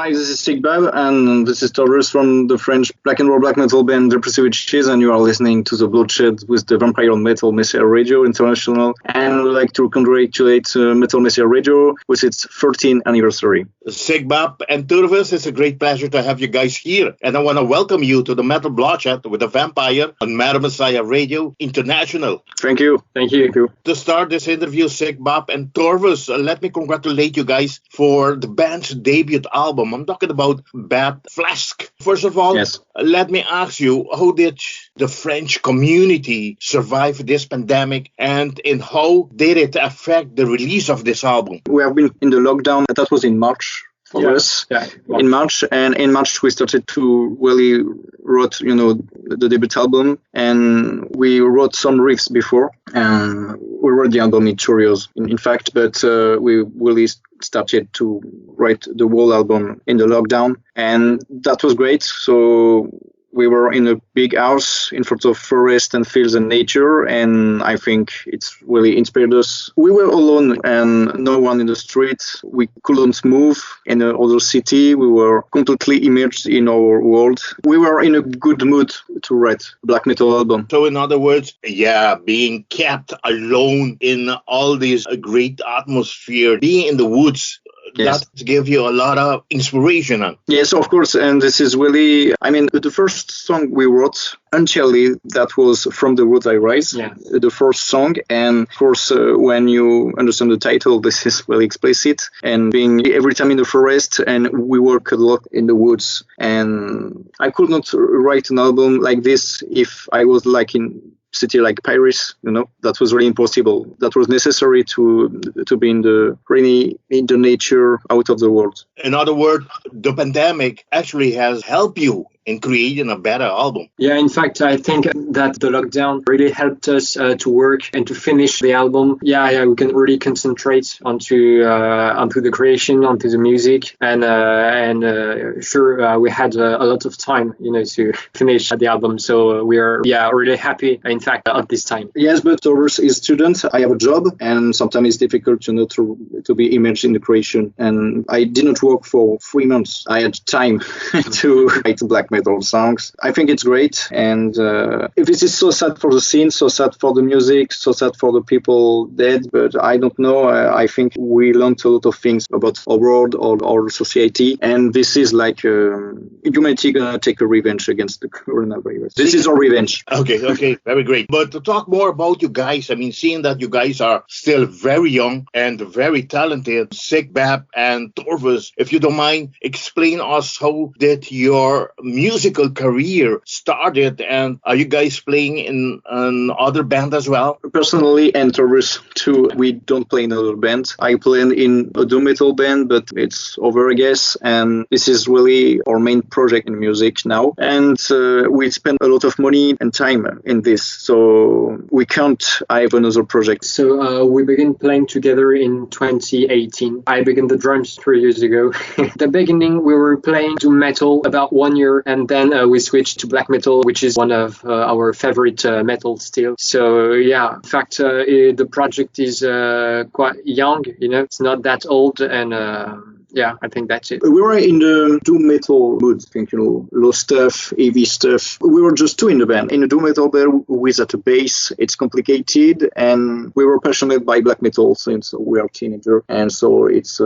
Hi, this is Sick Bab, and this is Torvuus from the French black and roll black metal band DEPRESSIVE WITCHES, and you are listening to The Bloodshed with the Vampire Metal Messiah Radio International. And we'd like to congratulate Metal Messiah Radio with its 13th anniversary. Sick Bab and Torvuus, it's a great pleasure to have you guys here. And I want to welcome you to the Metal Bloodshed with the Vampire on Metal Messiah Radio International. Thank you. Thank you. To start this interview, Sick Bab and Torvuus, let me congratulate you guys for the band's debut album. I'm talking about Bad Flask. First of all, yes. Let me ask you, how did the French community survive this pandemic, and in how did it affect the release of this album? We have been in the lockdown. That was in March. For us, in March, and in March we started to really wrote, the debut album, and we wrote some riffs before, and we wrote the album in 2 years, in fact, but we really started to write the whole album in the lockdown, and that was great. So we were in a big house in front of forest and fields and nature, and I think it's really inspired us. We were alone and no one in the street. We couldn't move in another city. We were completely immersed in our world. We were in a good mood to write a black metal album. So in other words, being kept alone in all this great atmosphere, being in the woods, yes. That gave you a lot of inspiration. Yes, of course. And this is really, the first song we wrote, Unchained, that was From the Woods I Rise, the first song. And of course, when you understand the title, this is really explicit. And being every time in the forest, and we work a lot in the woods. And I could not write an album like this if I was like in city like Paris, that was really impossible. That was necessary to be in the nature, out of the world. In other words, the pandemic actually has helped you in creating a better album. Yeah, in fact, I think that the lockdown really helped us to work and to finish the album. Yeah, we can really concentrate onto the creation, onto the music, and we had a lot of time, to finish the album. So we are, really happy. In fact, at this time. Yes, but Torvuus is a student. I have a job, and sometimes it's difficult, to be immersed in the creation. And I didn't work for 3 months. I had time to write black metal songs. I think it's great, and if this is so sad for the scene, so sad for the music, so sad for the people dead, but I don't know. I think we learned a lot of things about our world or our society, and this is like humanity gonna take a revenge against the coronavirus. This is our revenge. Okay, very great. But to talk more about you guys, seeing that you guys are still very young and very talented, Sick Bab and Torvuus, if you don't mind, explain us how did your musical career started, and are you guys playing in another band as well? Personally, and Torvuus too, we don't play in another band. I play in a doom metal band, but it's over, I guess, and this is really our main project in music now, and we spend a lot of money and time in this, so we can't have another project. So we began playing together in 2018. I began the drums 3 years ago. At the beginning, we were playing doom metal about 1 year, and then we switched to black metal, which is one of our favorite metal still. So in fact, the project is quite young, it's not that old, and I think that's it. We were in the doom metal mood, I think, low stuff, heavy stuff. We were just two in the band. In a doom metal band without a bass, it's complicated, and we were passionate by black metal since we are teenagers, and so it's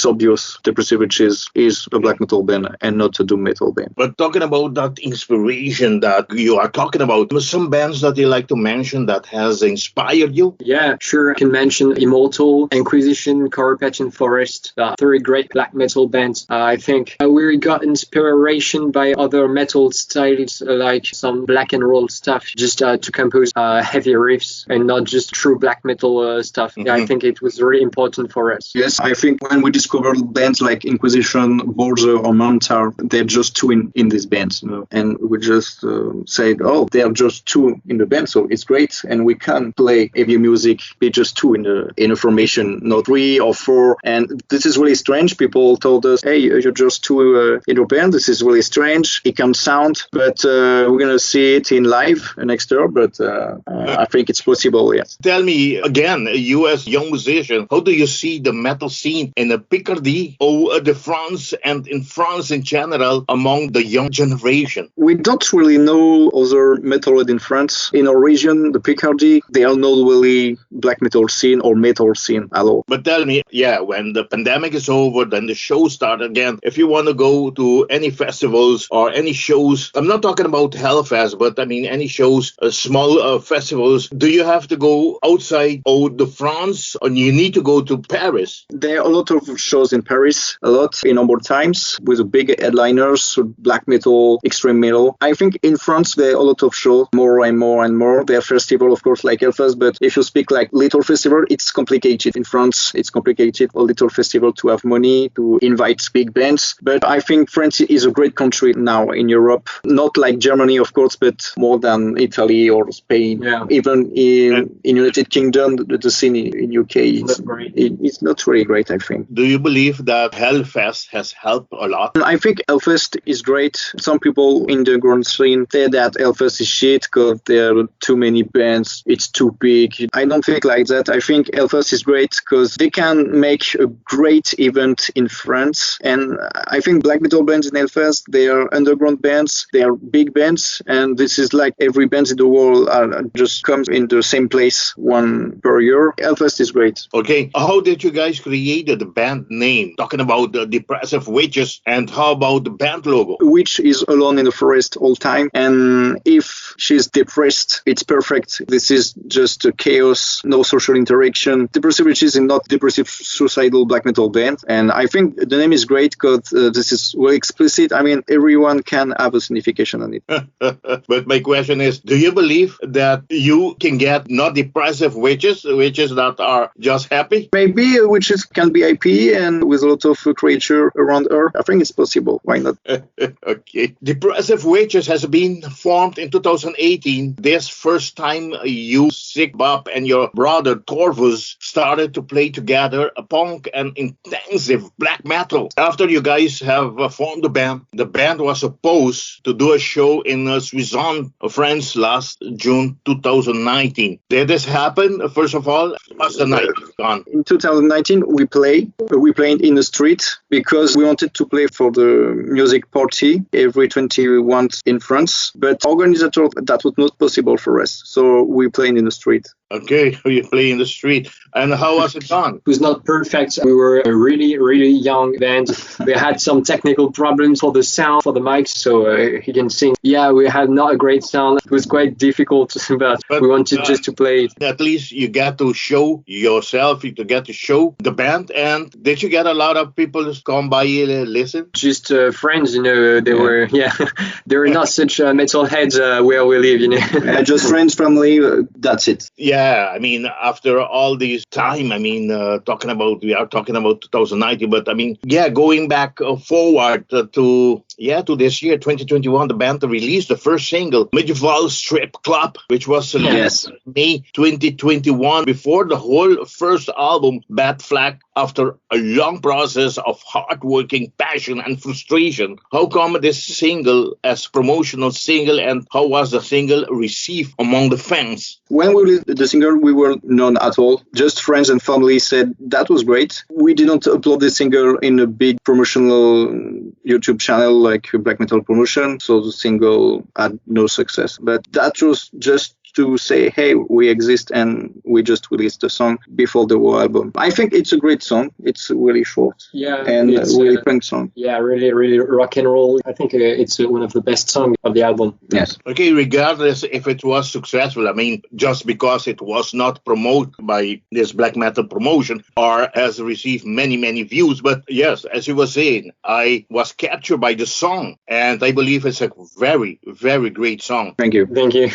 obvious DEPRESSIVE WITCHES is a black metal band and not a doom metal band. But talking about that inspiration that you are talking about, some bands that you like to mention that has inspired you? Yeah, sure. I can mention Immortal, Inquisition, Carfax, and Forest. 3 great black metal bands. I think we got inspiration by other metal styles, like some black and roll stuff, just to compose heavy riffs and not just true black metal stuff. Mm-hmm. Yeah, I think it was really important for us. Yes, I think when we discovered bands like Inquisition, Parjure, or Mantar, they're just two in these bands, and we just said, they are just two in the band, so it's great, and we can play heavy music, be just two in a formation, not 3 or 4, and this is really strange. strange. People told us, hey, you're just too European. This is really strange. It can sound, but we're going to see it in live next year. But I think it's possible, yes. Tell me, again, you as young musician, how do you see the metal scene in the Picardy or the France and in France in general among the young generation? We don't really know other metalhead in France. In our region, the Picardy, they are not really black metal scene or metal scene at all. But tell me, when the pandemic is over, then the shows start again. If you want to go to any festivals or any shows, I'm not talking about Hellfest, but I mean any shows, small festivals, do you have to go outside the France or you need to go to Paris? There are a lot of shows in Paris, a lot in number times with big headliners, black metal, extreme metal. I think in France there are a lot of shows, more and more and more. There are festivals, of course, like Hellfest, but if you speak like little festival, it's complicated. In France, it's complicated, a little festival to have money, to invite big bands. But I think France is a great country now in Europe, not like Germany, of course, but more than Italy or Spain. Yeah. Even in United Kingdom, the scene in UK, it's not really great, I think. Do you believe that Hellfest has helped a lot? I think Hellfest is great. Some people in the ground scene say that Hellfest is shit because there are too many bands, it's too big. I don't think like that. I think Hellfest is great because they can make a great event in France. And I think black metal bands in Hellfest, they are underground bands, they are big bands, and this is like every band in the world just comes in the same place one per year. Hellfest is great. Okay, how did you guys create the band name? Talking about the Depressive Witches, and how about the band logo? Witch is alone in the forest all time, and if she's depressed, it's perfect. This is just a chaos, no social interaction. Depressive Witches is not depressive suicidal black metal band, and I think the name is great because this is well explicit. I mean, everyone can have a signification on it. But my question is, do you believe that you can get not depressive witches that are just happy? Maybe witches can be happy and with a lot of creature around her. I think it's possible. Why not? Okay. Depressive Witches has been formed in 2018. This first time you, Sick Bab, and your brother Torvuus started to play together a punk and intensive black metal. After you guys have formed the band was supposed to do a show in Suizan, France, last June 2019. Did this happen? First of all, what's the night gone? In 2019, we played in the street because we wanted to play for the music party every 21 in France. But organizers that was not possible for us. So we played in the street. Okay, you play in the street. And how was it done? It was not perfect. We were a really, really young band. We had some technical problems for the sound, for the mics, so he can sing. Yeah, we had not a great sound. It was quite difficult, but we wanted just to play it. At least you get to show yourself, you get to show the band. And did you get a lot of people to come by and listen? Just friends, they were, they were not such metalheads where we live, Just friends, family, that's it. Yeah, I mean, after all this time, I mean, we are talking about 2019, but I mean, going back forward to this year, 2021, the band released the first single, Medieval Strip Club, which was May 2021, before the whole first album, Bad Flag, after a long process of hard-working passion and frustration. How come this single as promotional single, and how was the single received among the fans? When we released the single, we were known at all. Just friends and family said that was great. We didn't upload the single in a big promotional YouTube channel like Black Metal Promotion, so the single had no success. But that was just to say, hey, we exist and we just released the song before the whole album. I think it's a great song. It's really short. Yeah. And it's really punk song. Yeah, really, really rock and roll. I think it's one of the best songs of the album. Yes. Okay, regardless if it was successful, I mean, just because it was not promoted by this Black Metal Promotion or has received many, many views. But yes, as you were saying, I was captured by the song and I believe it's a very, very great song. Thank you. Thank you.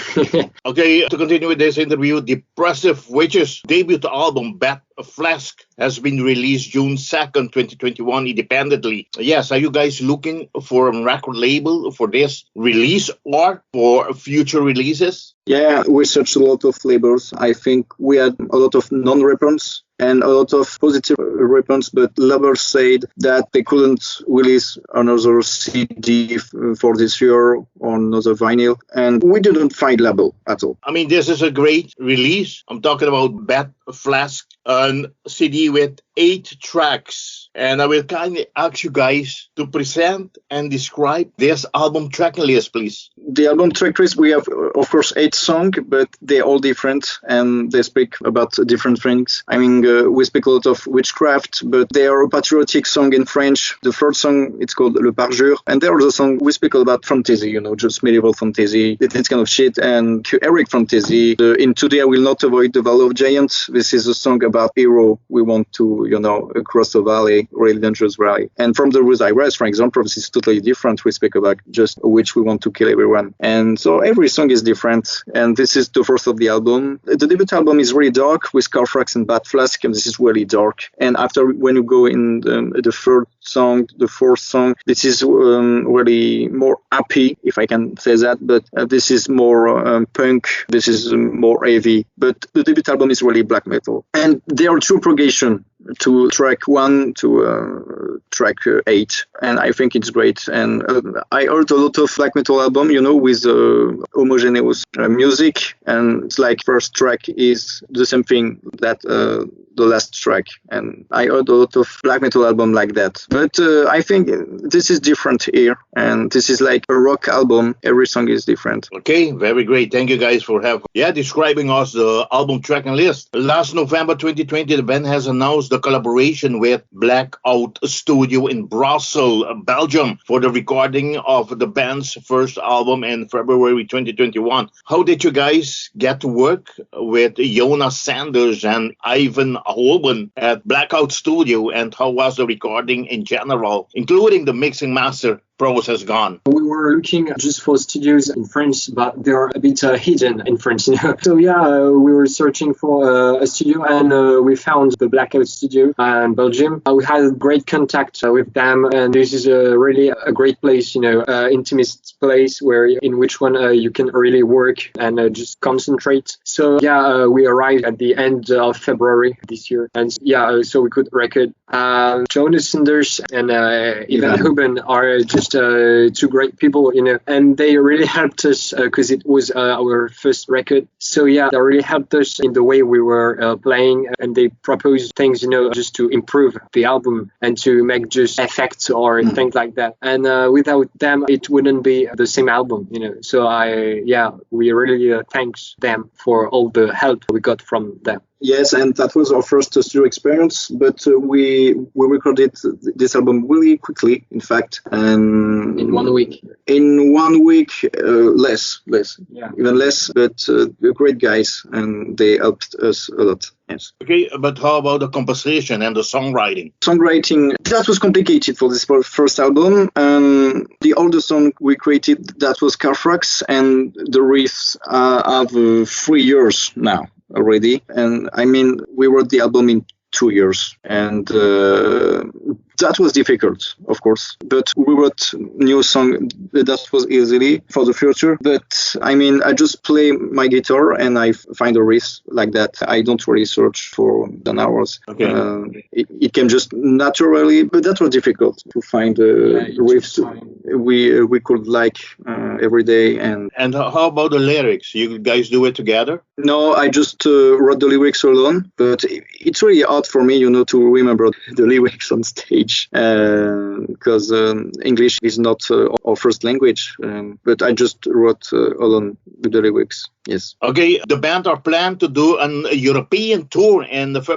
Okay, to continue with this interview, Depressive Witches' debut album, Flask, has been released June 2nd, 2021, independently. Yes, are you guys looking for a record label for this release or for future releases? Yeah, we searched a lot of labels. I think we had a lot of non-rappers and a lot of positive response, but labels said that they couldn't release another CD for this year or another vinyl, and we didn't find label at all. I mean, this is a great release. I'm talking about Flask, a CD with 8 tracks. And I will kindly ask you guys to present and describe this album tracking list, please. The album track list, we have, of course, 8 songs, but they're all different and they speak about different things. I mean, we speak a lot of witchcraft, but they are a patriotic song in French. The first song, it's called Le Parjure. And there is a song we speak about fantasy, just medieval fantasy. It's kind of shit. And Eric fantasy. In Today I Will Not Avoid the Valley of Giants, this is a song about hero. We want to, cross the valley, really dangerous valley. And From the Woods I Rise, for example, this is totally different. We speak about just a witch we want to kill everyone. And so every song is different. And this is the first of the album. The debut album is really dark with Carfax and Bad Flask, and this is really dark. And after, when you go in the third song, the fourth song, this is really more happy, if I can say that. But this is more punk. This is more heavy. But the debut album is really black metal. And there are 2 progressions, to track 1 to track 8, and I think it's great. And I heard a lot of black metal album, with homogeneous music, and it's like first track is the same thing that the last track, and I heard a lot of black metal album like that. But I think this is different here, and this is like a rock album. Every song is different. Okay, very great. Thank you guys for describing us the album tracking list. Last November 2020, the band has announced the collaboration with Blackout Studio in Brussels, Belgium, for the recording of the band's first album in February 2021. How did you guys get to work with Jonas Sanders and Ivan Holben at Blackout Studio, and how was the recording in general, including the mixing master process gone? We were looking just for studios in France, but they are a bit hidden in France, So we were searching for a studio, and we found the Blackout Studio in Belgium. We had great contact with them, and this is really a great place, intimate place in which you can really work and just concentrate. So we arrived at the end of February this year, and so we could record. Jonas Sanders and Ivan Huben are just 2 great people, and they really helped us because it was our first record. So they really helped us in the way we were playing, and they proposed things, just to improve the album and to make just effects or things like that. And without them, it wouldn't be the same album, So we really thanks them for all the help we got from them. Yes, and that was our first studio experience, but we recorded this album really quickly, in fact. In 1 week? In 1 week, less, even less, but great guys, and they helped us a lot. Yes. Okay, but how about the composition and the songwriting? Songwriting, that was complicated for this first album. The older song we created, that was Carfax, and the riffs have 3 years now already. And I mean, we wrote the album in 2 years, and that was difficult, of course, but we wrote new song that was easily for the future. But I mean, I just play my guitar and I find a riff like that. I don't really search for an hours. Okay. It came just naturally, but that was difficult to find riffs we could like every day. And how about the lyrics? You guys do it together? No, I just wrote the lyrics alone, but it's really hard for me, to remember the lyrics on stage. Because English is not our first language, but I just wrote alone with the lyrics. Yes. Okay, the band are planned to do a European tour in this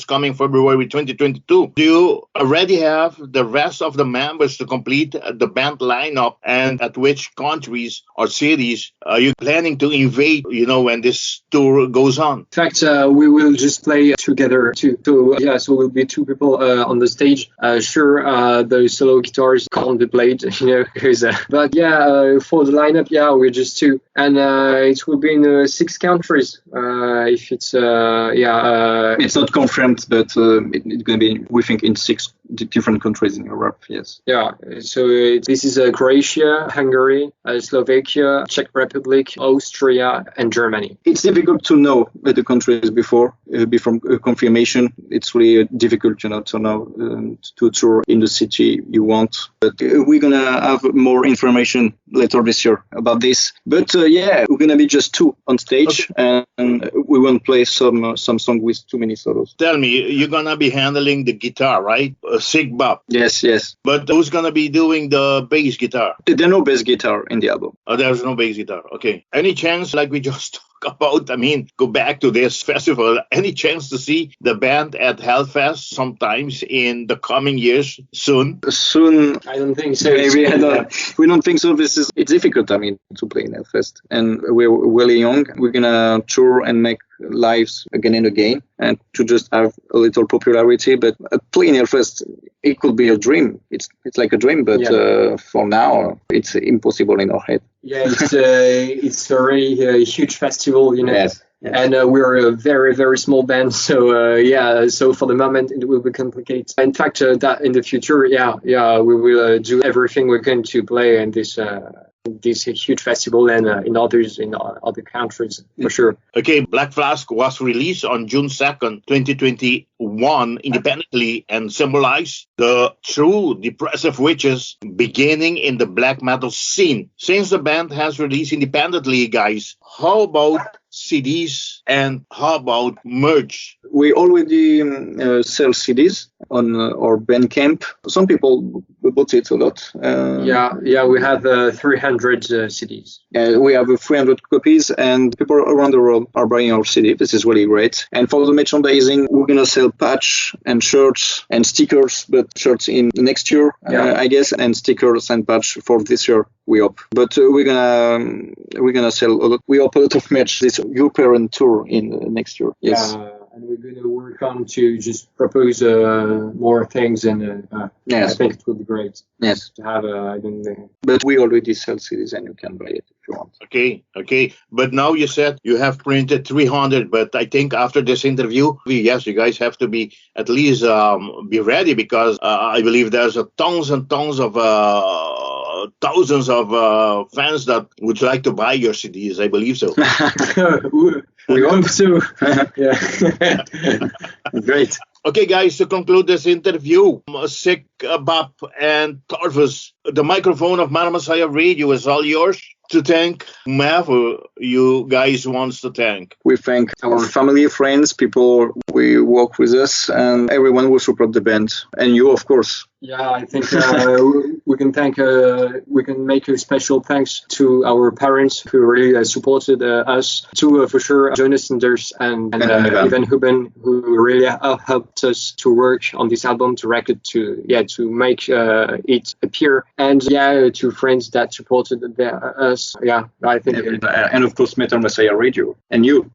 coming February 2022. Do you already have the rest of the members to complete the band lineup, and at which countries or cities are you planning to invade, when this tour goes on? In fact, we will just play together so we'll be 2 people on the stage. The solo guitars can't be played, but for the lineup, we're just 2, and it will be in 6 countries. If it's it's not confirmed, but it's going to be, we think, in 6 different countries in Europe. Yes. Yeah. So this is Croatia, Hungary, Slovakia, Czech Republic, Austria, and Germany. It's difficult to know the countries before confirmation. It's really difficult, to know to tour in the city you want. But we're gonna have more information later this year about this. But we're gonna be just two on stage, and we won't play some song with too many solos. Tell me, you're gonna be handling the guitar, right? Sick Bab. Yes. But who's gonna be doing the bass guitar? There's no bass guitar in the album. There's no bass guitar. Okay. Any chance, like we just about, go back to this festival, any chance to see the band at Hellfest sometimes in the coming years soon? I don't think so. Maybe we don't think so. It's difficult, to play in Hellfest. And we're really young. We're going to tour and make lives again and again, and to just have a little popularity. But playing Hellfest, it could be a dream. It's like a dream, but for now, it's impossible in our head. Yeah, it's a really huge festival, Yes. And we're a very, very small band, so so for the moment it will be complicated. In fact, that in the future, we will do everything we can to play in this huge festival and in other countries for sure. Okay, Black Flask was released on June 2nd, 2021, independently, and symbolized the true depressive witches beginning in the black metal scene. Since the band has released independently, guys, how about CDs and how about merch? We already sell CDs on our Bandcamp. Some people bought it a lot. We have 300 CDs. We have 300 copies, and people around the world are buying our CD. This is really great. And for the merchandising, we're gonna sell patch and shirts and stickers, but shirts in next year, I guess, and stickers and patch for this year, we hope. But we're gonna sell a lot. We hope a lot of merch this European tour in next year. Yes. And we're going to work on to just propose more things, and I think it will be great. Yes. To have But we already sell CDs, and you can buy it if you want. Okay. But now you said you have printed 300, but I think after this interview, you guys have to be at least be ready, because I believe there's tons and tons of thousands of fans that would like to buy your CDs. I believe so. We hope so. Yeah. Great. Okay, guys, to conclude this interview, Sick Bab and Torvuus, the microphone of Madame Messiah Radio is all yours to thank whomever you guys wants to thank. We thank our family, friends, people we work with us, and everyone who support the band, and you, of course. Yeah, I think we can make a special thanks to our parents who really supported us, to for sure Jonas Sanders and Ivan Huben, who really helped us to work on this album, to record, to make it appear, and to friends that supported us. Yeah, I think. And of course, Metal Messiah Radio, and you.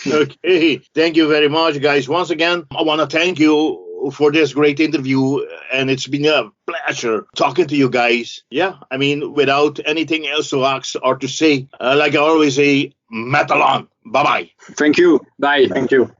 Okay, thank you very much, guys. Once again, I want to thank you for this great interview, and it's been a pleasure talking to you guys. Without anything else to ask or to say, like I always say, metal on. Bye-bye. Thank you. Bye. Thank you.